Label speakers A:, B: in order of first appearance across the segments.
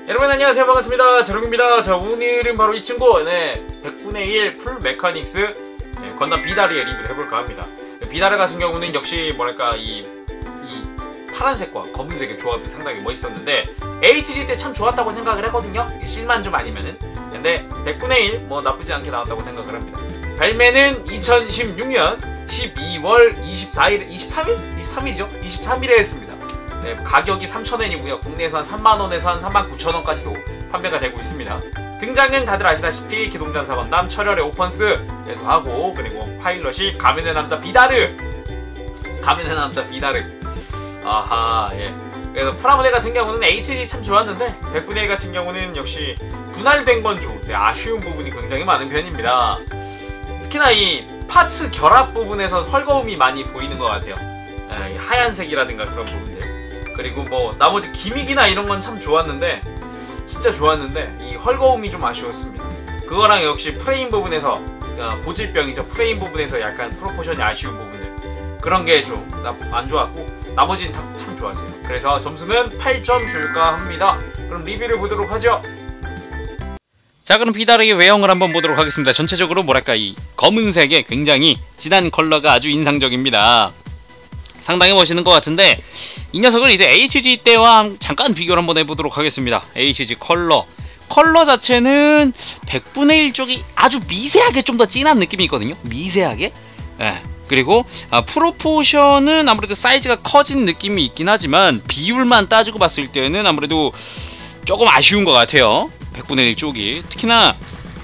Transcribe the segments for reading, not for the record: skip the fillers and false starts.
A: 여러분 안녕하세요, 반갑습니다. 제롱입니다. 자, 오늘은 바로 이 친구 100분의 1 풀 메카닉스 건담 비다르의 리뷰를 해볼까 합니다. 비다르 같은 경우는 역시 뭐랄까 이 파란색과 검은색의 조합이 상당히 멋있었는데 HG 때 참 좋았다고 생각을 했거든요. 실만 좀 아니면은. 근데 100분의 1 뭐 나쁘지 않게 나왔다고 생각을 합니다. 발매는 2016년 12월 24일, 23일이죠? 23일에 했습니다. 네, 가격이 3,000원이고요. 국내에서 한 3만원에서 한 39,000원까지도 판매가 되고 있습니다. 등장은 다들 아시다시피 기동전사 건담 철혈의 오펀스에서 하고, 그리고 파일럿이 가면의 남자 비다르. 아하, 예. 그래서 프라모델 같은 경우는 HG 참 좋았는데 100분의 1 같은 경우는 역시 분할된 건 좋은데 아쉬운 부분이 굉장히 많은 편입니다. 특히나 이 파츠 결합 부분에서 헐거움이 많이 보이는 것 같아요. 예, 하얀색이라든가 그런 부분들. 그리고 뭐 나머지 기믹이나 이런 건 참 좋았는데, 진짜 좋았는데 이 헐거움이 좀 아쉬웠습니다. 그거랑 역시 프레임 부분에서 고질병이죠. 프레임 부분에서 약간 프로포션이 아쉬운 부분들, 그런 게 좀 안 좋았고 나머지는 다 참 좋았어요. 그래서 점수는 8점 줄까 합니다. 그럼 리뷰를 보도록 하죠.
B: 자, 그럼 비다르의 외형을 한번 보도록 하겠습니다. 전체적으로 뭐랄까 이 검은색의 굉장히 진한 컬러가 아주 인상적입니다. 상당히 멋있는 것 같은데, 이 녀석을 이제 HG 때와 잠깐 비교를 한번 해보도록 하겠습니다. HG 컬러 자체는 100분의 1 쪽이 아주 미세하게 좀 더 진한 느낌이 있거든요. 미세하게. 예. 그리고 프로포션은 아무래도 사이즈가 커진 느낌이 있긴 하지만 비율만 따지고 봤을 때는 아무래도 조금 아쉬운 것 같아요. 100분의 1 쪽이. 특히나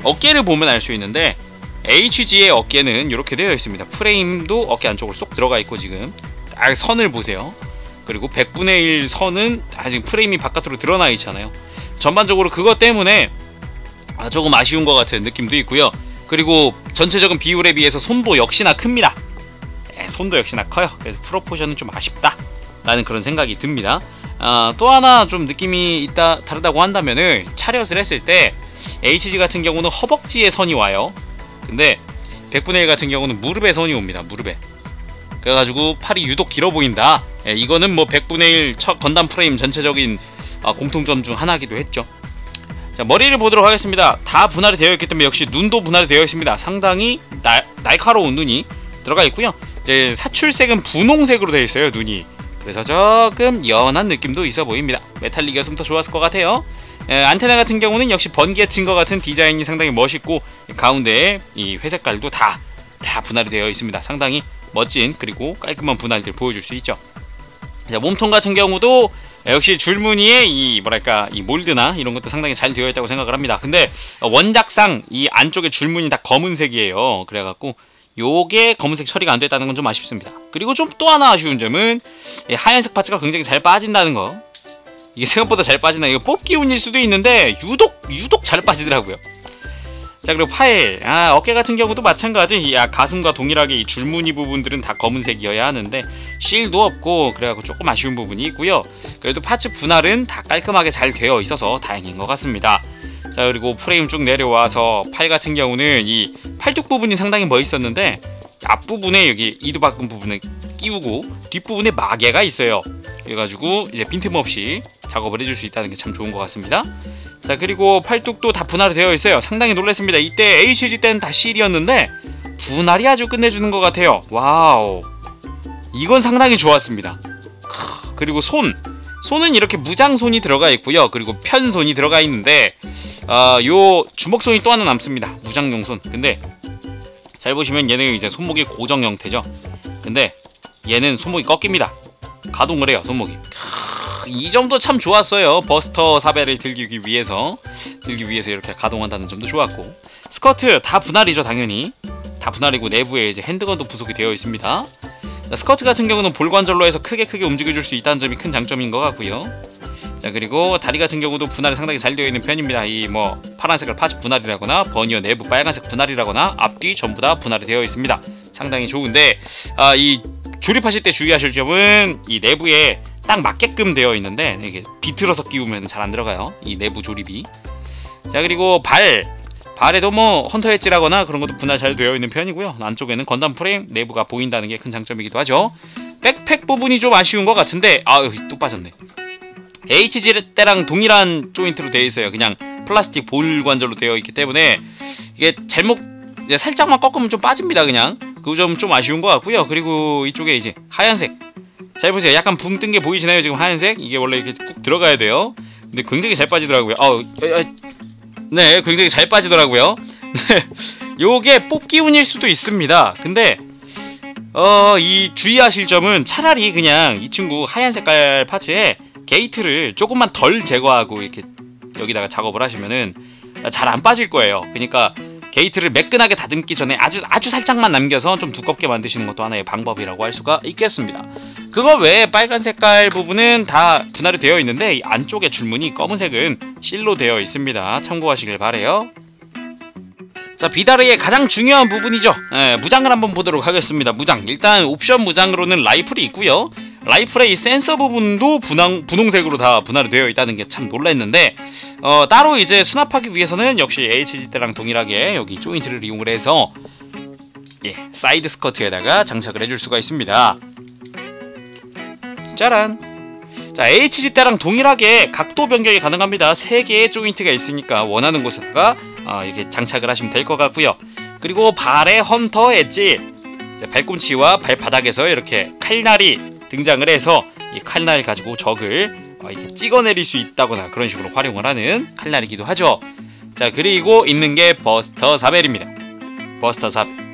B: 어깨를 보면 알 수 있는데 HG의 어깨는 이렇게 되어 있습니다. 프레임도 어깨 안쪽으로 쏙 들어가 있고, 지금 딱 선을 보세요. 그리고 100분의 1 선은 아직 프레임이 바깥으로 드러나 있잖아요. 전반적으로 그것 때문에 조금 아쉬운 것 같은 느낌도 있고요. 그리고 전체적인 비율에 비해서 손도 역시나 큽니다. 손도 역시나 커요. 그래서 프로포션은 좀 아쉽다 라는 그런 생각이 듭니다. 또 하나 좀 느낌이 다르다고 한다면은, 차렷을 했을 때 HG 같은 경우는 허벅지에 선이 와요. 근데 100분의 1 같은 경우는 무릎에 선이 옵니다. 무릎에. 그래가지고 팔이 유독 길어 보인다. 이거는 뭐 100분의 1 건담 프레임 전체적인 공통점 중 하나이기도 했죠. 자, 머리를 보도록 하겠습니다. 다 분할이 되어 있기 때문에 역시 눈도 분할이 되어 있습니다. 상당히 날카로운 눈이 들어가 있고요. 이제 사출색은 분홍색으로 되어 있어요, 눈이. 그래서 조금 연한 느낌도 있어 보입니다. 메탈릭이었으면 더 좋았을 것 같아요. 안테나 같은 경우는 역시 번개 친 것 같은 디자인이 상당히 멋있고, 가운데에 이 회색깔도 다 분할이 되어 있습니다. 상당히 멋진 그리고 깔끔한 분할들 보여줄 수 있죠. 자, 몸통 같은 경우도 역시 줄무늬에 이 뭐랄까 이 몰드나 이런 것도 상당히 잘 되어 있다고 생각을 합니다. 근데 원작상 이 안쪽에 줄무늬 다 검은색이에요. 그래갖고 요게 검은색 처리가 안 됐다는 건 좀 아쉽습니다. 그리고 좀 또 하나 아쉬운 점은 하얀색 파츠가 굉장히 잘 빠진다는 거. 이게 생각보다 잘 빠진다. 이거 뽑기 운일 수도 있는데 유독 잘 빠지더라고요. 자, 그리고 파일, 어깨 같은 경우도 마찬가지. 가슴과 동일하게 이 줄무늬 부분들은 다 검은색이어야 하는데 실도 없고, 그래갖고 조금 아쉬운 부분이 있고요. 그래도 파츠 분할은 다 깔끔하게 잘 되어 있어서 다행인 것 같습니다. 자, 그리고 프레임 쭉 내려와서 팔 같은 경우는 이 팔뚝 부분이 상당히 멋있었는데, 앞부분에 여기 이두박근 부분을 끼우고 뒷부분에 마개가 있어요. 그래가지고 이제 빈틈없이 작업을 해줄 수 있다는 게 참 좋은 것 같습니다. 자, 그리고 팔뚝도 다 분할이 되어 있어요. 상당히 놀랐습니다. 이때 HG 때는 다 실이었는데 분할이 아주 끝내주는 것 같아요. 와우, 이건 상당히 좋았습니다. 그리고 손은 이렇게 무장손이 들어가 있고요. 그리고 편손이 들어가 있는데 요 주먹손이 또 하나 남습니다. 무장용 손. 근데 잘 보시면 얘는 이제 손목이 고정 형태죠. 근데 얘는 손목이 꺾입니다. 가동을 해요, 손목이. 이 점도 참 좋았어요. 버스터 사배를 들기 위해서 이렇게 가동한다는 점도 좋았고, 스커트 다 분할이죠. 당연히 다 분할이고, 내부에 이제 핸드건도 부속이 되어 있습니다. 자, 스커트 같은 경우는 볼관절로 해서 크게 움직여줄 수 있다는 점이 큰 장점인 것 같고요. 자, 그리고 다리 같은 경우도 분할이 상당히 잘 되어 있는 편입니다. 이 뭐 파란색을 파츠 분할이라거나 버니어 내부 빨간색 분할이라거나 앞뒤 전부 다 분할이 되어 있습니다. 상당히 좋은데, 이 조립하실 때 주의하실 점은 이 내부에 딱 맞게끔 되어 있는데 이게 비틀어서 끼우면 잘 안 들어가요, 이 내부 조립이. 자, 그리고 발에도 뭐 헌터 엣지라거나 그런 것도 분할 잘 되어 있는 편이고요. 안쪽에는 건담 프레임 내부가 보인다는 게 큰 장점이기도 하죠. 백팩 부분이 좀 아쉬운 것 같은데, 여기 또 빠졌네. HG 때랑 동일한 조인트로 되어 있어요. 그냥 플라스틱 볼 관절로 되어 있기 때문에 이게 잘못 이제 살짝만 꺾으면 좀 빠집니다. 그냥 그 점 좀 아쉬운 것 같고요. 그리고 이쪽에 이제 하얀색, 잘 보세요. 약간 붕 뜬 게 보이시나요? 지금 하얀색 이게 원래 이렇게 꾹 들어가야 돼요. 근데 굉장히 잘 빠지더라고요. 네, 굉장히 잘 빠지더라고요. 요게 뽑기 운일 수도 있습니다. 근데 이 주의하실 점은 차라리 그냥 이 친구 하얀 색깔 파츠에 게이트를 조금만 덜 제거하고 이렇게 여기다가 작업을 하시면은 잘 안 빠질 거예요. 그러니까 게이트를 매끈하게 다듬기 전에 아주 살짝만 남겨서 좀 두껍게 만드시는 것도 하나의 방법이라고 할 수가 있겠습니다. 그거 외에 빨간 색깔 부분은 다 분할이 되어 있는데 이 안쪽에 줄무늬 검은색은 실로 되어 있습니다. 참고하시길 바래요. 자, 비다르의 가장 중요한 부분이죠. 무장을 한번 보도록 하겠습니다. 무장, 일단 옵션 무장으로는 라이플이 있고요. 라이플의 이 센서 부분도 분홍색으로 다 분할이 되어 있다는 게 참 놀랐는데 따로 이제 수납하기 위해서는 역시 HG 때랑 동일하게 여기 조인트를 이용을 해서 사이드 스커트에다가 장착을 해줄 수가 있습니다. 짜란! 자, HG 때랑 동일하게 각도 변경이 가능합니다. 3개의 조인트가 있으니까 원하는 곳에다가 이렇게 장착을 하시면 될 것 같고요. 그리고 발의 헌터 엣지, 발꿈치와 발바닥에서 이렇게 칼날이 등장을 해서 이 칼날 가지고 적을 이렇게 찍어내릴 수 있다거나 그런 식으로 활용을 하는 칼날이기도 하죠. 자, 그리고 있는 게 버스터 사벨입니다. 버스터 사벨.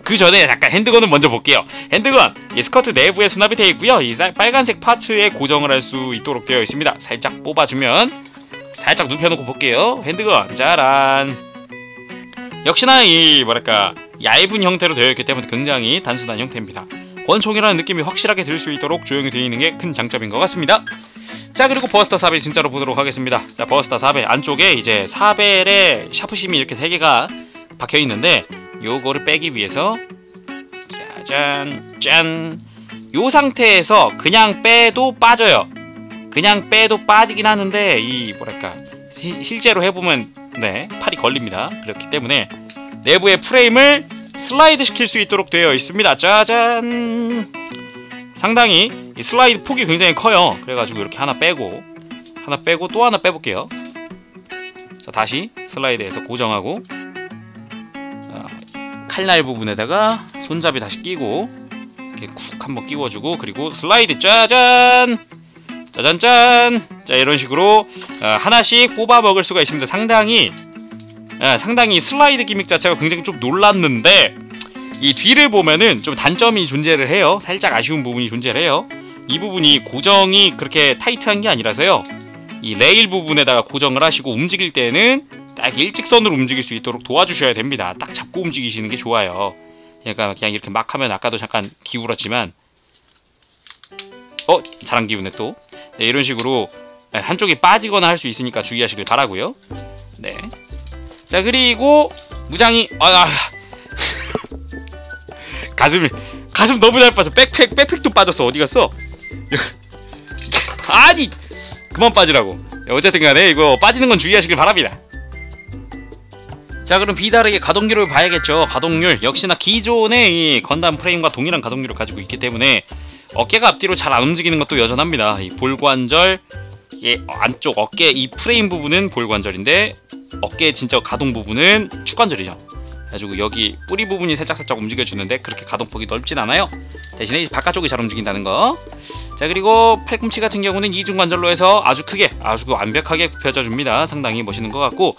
B: 그 전에 잠깐 핸드건을 먼저 볼게요. 핸드건, 이 스커트 내부에 수납이 되어 있고요. 이 빨간색 파츠에 고정을 할 수 있도록 되어 있습니다. 살짝 뽑아주면, 살짝 눕혀놓고 볼게요. 핸드건, 짜란. 역시나 이 뭐랄까 얇은 형태로 되어 있기 때문에 굉장히 단순한 형태입니다. 권총이라는 느낌이 확실하게 들 수 있도록 조형이 되어 있는 게 큰 장점인 것 같습니다. 자, 그리고 버스터 사벨 진짜로 보도록 하겠습니다. 자, 버스터 사벨 안쪽에 이제 사벨에 샤프심이 이렇게 3개가 박혀 있는데 요거를 빼기 위해서 짜잔 짠, 요 상태에서 그냥 빼도 빠져요. 그냥 빼도 빠지긴 하는데 이 뭐랄까 실제로 해보면 팔이 걸립니다. 그렇기 때문에 내부의 프레임을 슬라이드 시킬 수 있도록 되어 있습니다. 짜잔! 상당히 이 슬라이드 폭이 굉장히 커요. 그래가지고 이렇게 하나 빼고 또 하나 빼볼게요. 자, 다시 슬라이드해서 고정하고, 자, 칼날 부분에다가 손잡이 다시 끼고 이렇게 쿡 한번 끼워주고, 그리고 슬라이드 짜잔! 짜잔짠! 자, 이런 식으로 하나씩 뽑아 먹을 수가 있습니다. 상당히 슬라이드 기믹 자체가 굉장히 좀 놀랐는데 이 뒤를 보면은 좀 단점이 존재를 해요. 살짝 아쉬운 부분이 존재를 해요. 이 부분이 고정이 그렇게 타이트한 게 아니라서요. 이 레일 부분에다가 고정을 하시고 움직일 때는 딱 일직선으로 움직일 수 있도록 도와주셔야 됩니다. 딱 잡고 움직이시는 게 좋아요. 그러니까 그냥 이렇게 막 하면 아까도 잠깐 기울었지만 잘안 기우네 또. 네, 이런 식으로 한쪽이 빠지거나 할 수 있으니까 주의하시길 바라고요. 네. 자, 그리고 무장이 가슴 너무 잘 빠져. 백팩도 빠졌어. 어디 갔어? 아니, 그만 빠지라고. 어쨌든 간에 이거 빠지는 건 주의하시길 바랍니다. 자, 그럼 비다르의 가동률을 봐야겠죠. 가동률 역시나 기존의 이 건담 프레임과 동일한 가동률을 가지고 있기 때문에 어깨가 앞뒤로 잘 안 움직이는 것도 여전합니다. 이 볼관절, 안쪽 어깨 이 프레임 부분은 볼관절인데 어깨의 진짜 가동 부분은 축관절이죠. 그래가지고 여기 뿌리 부분이 살짝 움직여주는데 그렇게 가동폭이 넓진 않아요. 대신에 바깥쪽이 잘 움직인다는 거. 자, 그리고 팔꿈치 같은 경우는 이중관절로 해서 아주 크게 아주 완벽하게 굽혀져 줍니다. 상당히 멋있는 것 같고,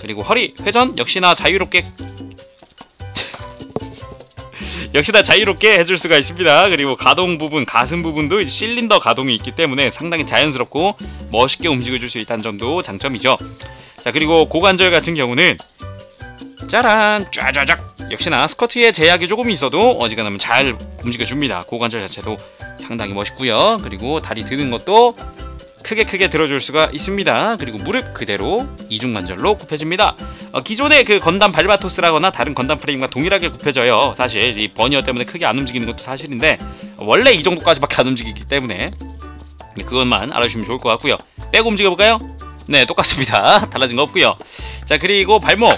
B: 그리고 허리 회전 역시나 자유롭게 해줄 수가 있습니다. 그리고 가동 부분, 가슴 부분도 실린더 가동이 있기 때문에 상당히 자연스럽고 멋있게 움직여줄 수 있다는 점도 장점이죠. 자, 그리고 고관절 같은 경우는 짜란! 쫙쫙쫙! 역시나 스커트에 제약이 조금 있어도 어지간하면 잘 움직여줍니다. 고관절 자체도 상당히 멋있고요. 그리고 다리 드는 것도 크게 들어줄 수가 있습니다. 그리고 무릎 그대로 이중관절로 굽혀집니다. 기존의 그 건담 발바토스라거나 다른 건담 프레임과 동일하게 굽혀져요. 사실 이 버니어 때문에 크게 안 움직이는 것도 사실인데 원래 이 정도까지밖에 안 움직이기 때문에 그것만 알아주시면 좋을 것 같고요. 빼고 움직여볼까요? 네, 똑같습니다. 달라진 거 없고요. 자, 그리고 발목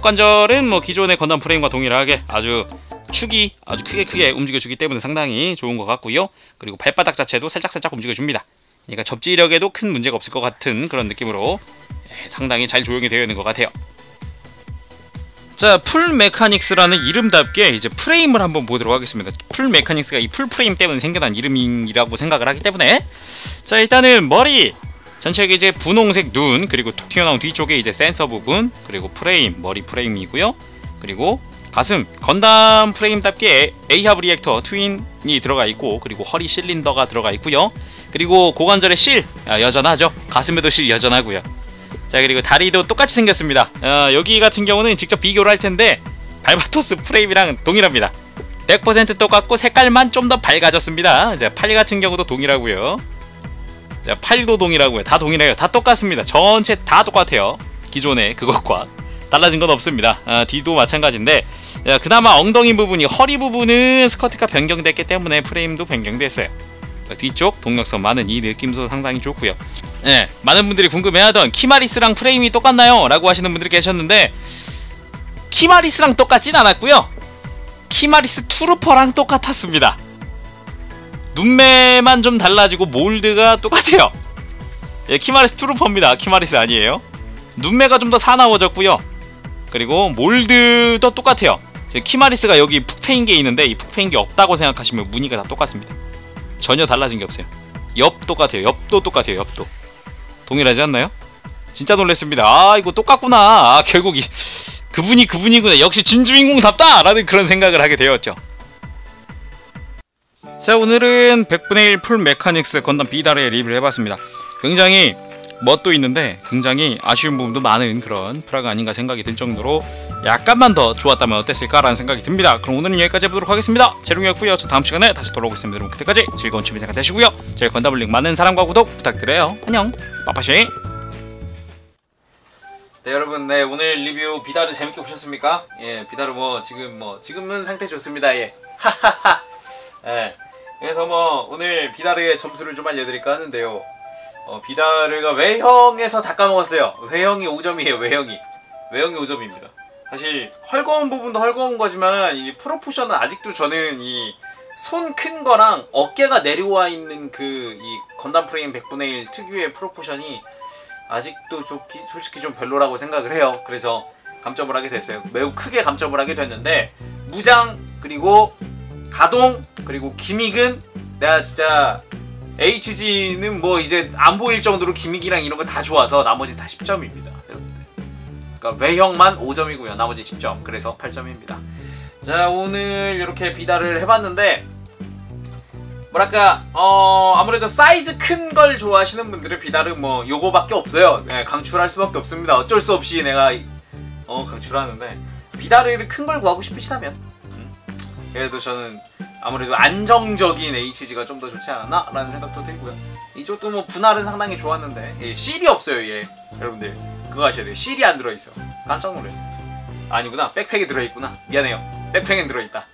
B: 관절은 뭐 기존의 건담 프레임과 동일하게 아주 축이 아주 크게 움직여주기 때문에 상당히 좋은 것 같고요. 그리고 발바닥 자체도 살짝 움직여줍니다. 그러니까 접지력에도 큰 문제가 없을 것 같은 그런 느낌으로 상당히 잘 조용히 되어 있는 것 같아요. 자, 풀 메카닉스라는 이름답게 이제 프레임을 한번 보도록 하겠습니다. 풀 메카닉스가 이 풀 프레임 때문에 생겨난 이름이라고 생각을 하기 때문에, 자, 일단은 머리 전체가 이제 분홍색 눈, 그리고 툭 튀어나온 뒤쪽에 이제 센서 부분, 그리고 프레임, 머리 프레임이고요. 그리고 가슴, 건담 프레임답게 에이하브 리액터 트윈이 들어가 있고, 그리고 허리 실린더가 들어가 있고요. 그리고 고관절에 실 여전하죠. 가슴에도 실 여전하고요. 자, 그리고 다리도 똑같이 생겼습니다. 여기 같은 경우는 직접 비교를 할 텐데 발바토스 프레임이랑 동일합니다. 100% 똑같고 색깔만 좀 더 밝아졌습니다. 자, 팔 같은 경우도 동일하고요. 자, 팔도 동일하고요. 다 동일해요. 다 똑같습니다. 전체 다 똑같아요. 기존의 그것과 달라진 건 없습니다. 뒤도 마찬가지인데, 자, 그나마 엉덩이 부분이, 허리 부분은 스커트가 변경됐기 때문에 프레임도 변경됐어요. 뒤쪽 동력선 많은 이 느낌도 상당히 좋고요. 네, 많은 분들이 궁금해하던 키마리스랑 프레임이 똑같나요? 라고 하시는 분들이 계셨는데, 키마리스랑 똑같진 않았고요. 키마리스 투루퍼랑 똑같았습니다. 눈매만 좀 달라지고 몰드가 똑같아요. 예, 키마리스 투루퍼입니다. 키마리스 아니에요. 눈매가 좀 더 사나워졌고요. 그리고 몰드도 똑같아요. 키마리스가 여기 푹 패인 게 있는데, 이 푹 패인 게 없다고 생각하시면 무늬가 다 똑같습니다. 전혀 달라진 게 없어요. 옆 똑같아요. 옆도 똑같아요. 옆도 동일하지 않나요? 진짜 놀랐습니다. 아, 이거 똑같구나. 결국 그분이 그분이구나. 역시 진주인공답다! 라는 그런 생각을 하게 되었죠. 자, 오늘은 100분의 1 풀 메카닉스 건담 비다르의 리뷰를 해봤습니다. 굉장히 멋도 있는데 굉장히 아쉬운 부분도 많은 그런 프라가 아닌가 생각이 들 정도로 약간만 더 좋았다면 어땠을까라는 생각이 듭니다. 그럼 오늘은 여기까지 해보도록 하겠습니다. 재롱이었고요. 저 다음 시간에 다시 돌아오겠습니다. 여러분 그때까지 즐거운 취미생활 되시고요. 저희 건담블링 많은 사랑과 구독 부탁드려요. 안녕, 빠빠시. 네, 여러분, 네, 오늘 리뷰 비다르 재밌게 보셨습니까? 예, 비다르 지금은 상태 좋습니다. 예, 하하하. 예, 그래서 오늘 비다르의 점수를 좀 알려드릴까 하는데요. 비다르가 외형에서 다 까먹었어요. 외형이 5점이에요. 외형이 5점입니다. 사실 헐거운 부분도 헐거운 거지만 이 프로포션은 아직도 저는 이 손 큰 거랑 어깨가 내려와 있는 이 건담 프레임 100분의 1 특유의 프로포션이 아직도 솔직히 좀 별로라고 생각을 해요. 그래서 감점을 하게 됐어요. 매우 크게 감점을 하게 됐는데, 무장, 그리고 가동, 그리고 기믹은 내가 진짜 HG는 이제 안 보일 정도로 기믹이랑 이런 거 다 좋아서 나머지 다 10점입니다. 여러분들. 그러니까 외형만 5점이고요. 나머지 10점. 그래서 8점입니다. 자, 오늘 이렇게 비다를 해봤는데, 뭐랄까, 아무래도 사이즈 큰 걸 좋아하시는 분들은 비다르 요거밖에 없어요. 네, 강추할 수밖에 없습니다. 어쩔 수 없이 내가 강추하는데, 비다르를 큰 걸 구하고 싶으시다면 그래도 저는 아무래도 안정적인 HG가 좀 더 좋지 않았나? 라는 생각도 들고요. 이쪽도 분할은 상당히 좋았는데, 실이 없어요, 얘. 여러분들 그거 아셔야 돼요. 실이 안 들어있어. 깜짝 놀랐어요. 아니구나, 백팩에 들어있구나. 미안해요. 백팩엔 들어있다.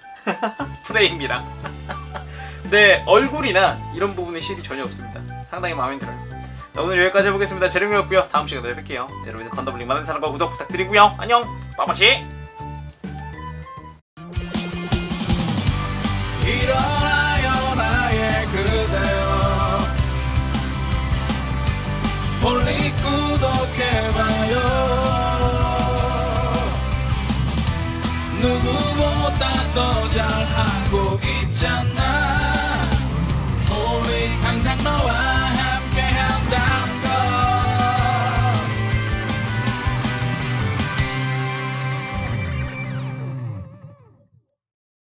B: 프레임이랑. 근데 얼굴이나 이런 부분에 실이 전혀 없습니다. 상당히 마음에 들어요. 자, 오늘 여기까지 해보겠습니다. 재룡이었고요. 다음 시간에 뵐게요. 여러분들 건담블링 많은 사랑과 구독 부탁드리고요. 안녕, 빠빠시.
C: 일어나요 나의 그대여, 멀리 구독해봐요. 누구보다 더 잘하고 있잖아. 우리 항상 너와